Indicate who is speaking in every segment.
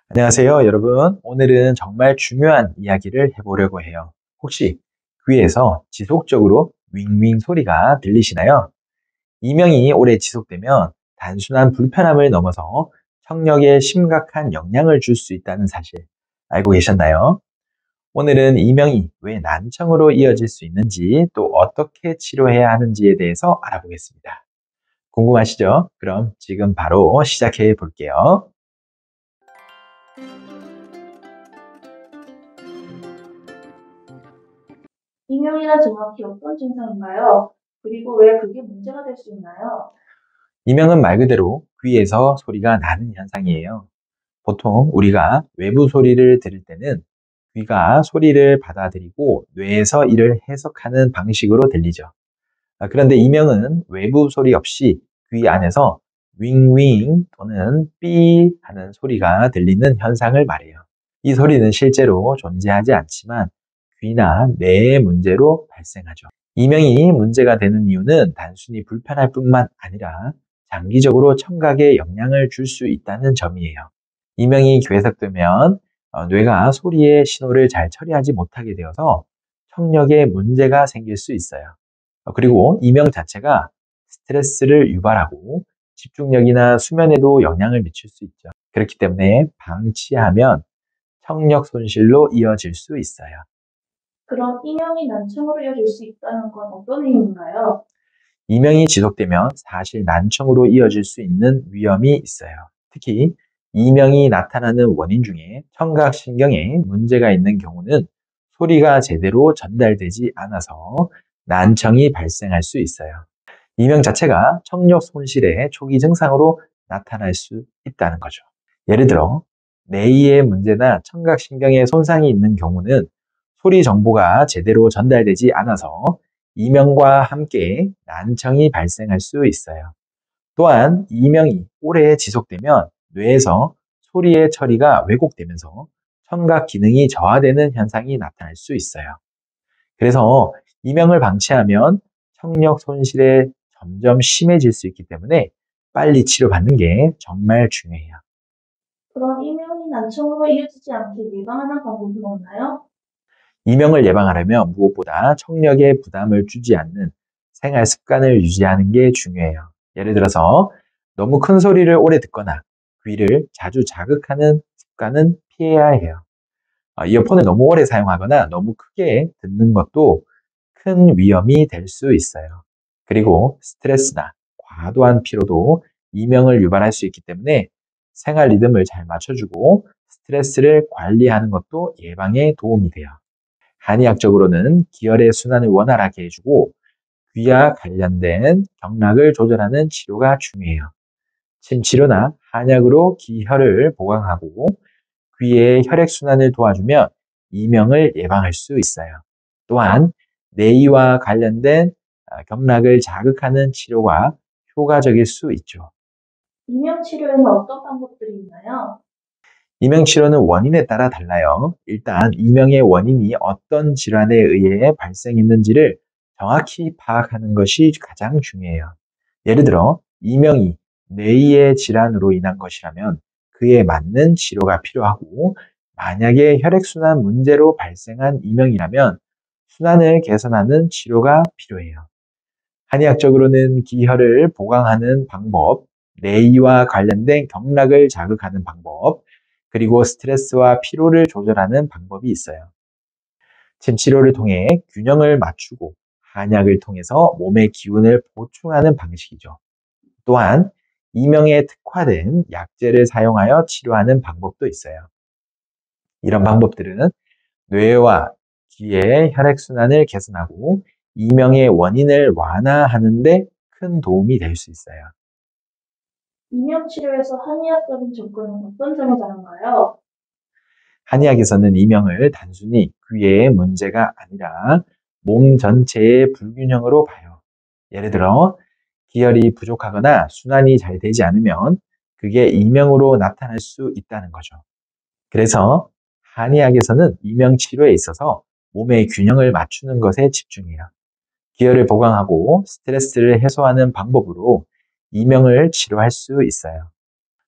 Speaker 1: 안녕하세요, 여러분. 오늘은 정말 중요한 이야기를 해보려고 해요. 혹시 귀에서 지속적으로 윙윙 소리가 들리시나요? 이명이 오래 지속되면 단순한 불편함을 넘어서 청력에 심각한 영향을 줄 수 있다는 사실 알고 계셨나요? 오늘은 이명이 왜 난청으로 이어질 수 있는지 또 어떻게 치료해야 하는지에 대해서 알아보겠습니다. 궁금하시죠? 그럼 지금 바로 시작해 볼게요.
Speaker 2: 이명이란 정확히 어떤 증상인가요? 그리고 왜 그게 문제가 될 수 있나요?
Speaker 1: 이명은 말 그대로 귀에서 소리가 나는 현상이에요. 보통 우리가 외부 소리를 들을 때는 귀가 소리를 받아들이고 뇌에서 이를 해석하는 방식으로 들리죠. 그런데 이명은 외부 소리 없이 귀 안에서 윙윙 또는 삐 하는 소리가 들리는 현상을 말해요. 이 소리는 실제로 존재하지 않지만 귀나 뇌의 문제로 발생하죠. 이명이 문제가 되는 이유는 단순히 불편할 뿐만 아니라 장기적으로 청각에 영향을 줄 수 있다는 점이에요. 이명이 괴석되면 뇌가 소리의 신호를 잘 처리하지 못하게 되어서 청력에 문제가 생길 수 있어요. 그리고 이명 자체가 스트레스를 유발하고 집중력이나 수면에도 영향을 미칠 수 있죠. 그렇기 때문에 방치하면 청력 손실로 이어질 수 있어요.
Speaker 2: 그럼 이명이 난청으로 이어질 수 있다는 건 어떤 의미인가요?
Speaker 1: 이명이 지속되면 사실 난청으로 이어질 수 있는 위험이 있어요. 특히 이명이 나타나는 원인 중에 청각신경에 문제가 있는 경우는 소리가 제대로 전달되지 않아서 난청이 발생할 수 있어요. 이명 자체가 청력 손실의 초기 증상으로 나타날 수 있다는 거죠. 예를 들어 뇌의 문제나 청각신경에 손상이 있는 경우는 소리 정보가 제대로 전달되지 않아서 이명과 함께 난청이 발생할 수 있어요. 또한 이명이 오래 지속되면 뇌에서 소리의 처리가 왜곡되면서 청각 기능이 저하되는 현상이 나타날 수 있어요. 그래서 이명을 방치하면 청력 손실에 점점 심해질 수 있기 때문에 빨리 치료받는 게 정말 중요해요.
Speaker 2: 그럼 이명이 난청으로 이어지지 않게 예방하는 방법은 없나요?
Speaker 1: 이명을 예방하려면 무엇보다 청력에 부담을 주지 않는 생활 습관을 유지하는 게 중요해요. 예를 들어서 너무 큰 소리를 오래 듣거나 귀를 자주 자극하는 습관은 피해야 해요. 이어폰을 너무 오래 사용하거나 너무 크게 듣는 것도 큰 위험이 될 수 있어요. 그리고 스트레스나 과도한 피로도 이명을 유발할 수 있기 때문에 생활 리듬을 잘 맞춰주고 스트레스를 관리하는 것도 예방에 도움이 돼요. 한의학적으로는 기혈의 순환을 원활하게 해주고 귀와 관련된 경락을 조절하는 치료가 중요해요. 침치료나 한약으로 기혈을 보강하고 귀의 혈액순환을 도와주며 이명을 예방할 수 있어요. 또한 뇌이와 관련된 경락을 자극하는 치료가 효과적일 수 있죠.
Speaker 2: 이명 치료에는 어떤 방법들이 있나요?
Speaker 1: 이명 치료는 원인에 따라 달라요. 일단 이명의 원인이 어떤 질환에 의해 발생했는지를 정확히 파악하는 것이 가장 중요해요. 예를 들어 이명이 뇌의 질환으로 인한 것이라면 그에 맞는 치료가 필요하고 만약에 혈액순환 문제로 발생한 이명이라면 순환을 개선하는 치료가 필요해요. 한의학적으로는 기혈을 보강하는 방법, 뇌이와 관련된 경락을 자극하는 방법, 그리고 스트레스와 피로를 조절하는 방법이 있어요. 침치료를 통해 균형을 맞추고 한약을 통해서 몸의 기운을 보충하는 방식이죠. 또한 이명에 특화된 약제를 사용하여 치료하는 방법도 있어요. 이런 방법들은 뇌와 귀의 혈액순환을 개선하고 이명의 원인을 완화하는 데 큰 도움이 될 수 있어요.
Speaker 2: 이명 치료에서 한의학적인 접근은 어떤 점이 다른가요?
Speaker 1: 한의학에서는 이명을 단순히 귀의 문제가 아니라 몸 전체의 불균형으로 봐요. 예를 들어 기혈이 부족하거나 순환이 잘 되지 않으면 그게 이명으로 나타날 수 있다는 거죠. 그래서 한의학에서는 이명 치료에 있어서 몸의 균형을 맞추는 것에 집중해요. 기혈을 보강하고 스트레스를 해소하는 방법으로 이명을 치료할 수 있어요.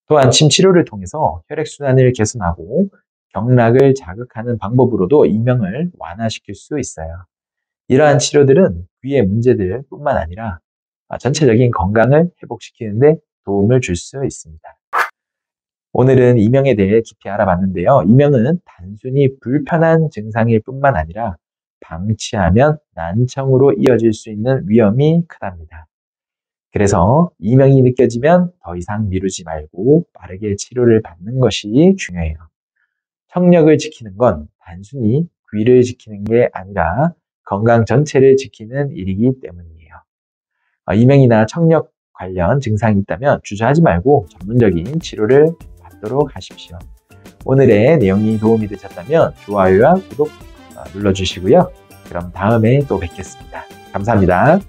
Speaker 1: 또한 침 치료를 통해서 혈액순환을 개선하고 경락을 자극하는 방법으로도 이명을 완화시킬 수 있어요. 이러한 치료들은 귀의 문제들 뿐만 아니라 전체적인 건강을 회복시키는 데 도움을 줄 수 있습니다. 오늘은 이명에 대해 깊이 알아봤는데요. 이명은 단순히 불편한 증상일 뿐만 아니라 방치하면 난청으로 이어질 수 있는 위험이 크답니다. 그래서 이명이 느껴지면 더 이상 미루지 말고 빠르게 치료를 받는 것이 중요해요. 청력을 지키는 건 단순히 귀를 지키는 게 아니라 건강 전체를 지키는 일이기 때문이에요. 이명이나 청력 관련 증상이 있다면 주저하지 말고 전문적인 치료를 받도록 하십시오. 오늘의 내용이 도움이 되셨다면 좋아요와 구독 눌러주시고요. 그럼 다음에 또 뵙겠습니다. 감사합니다.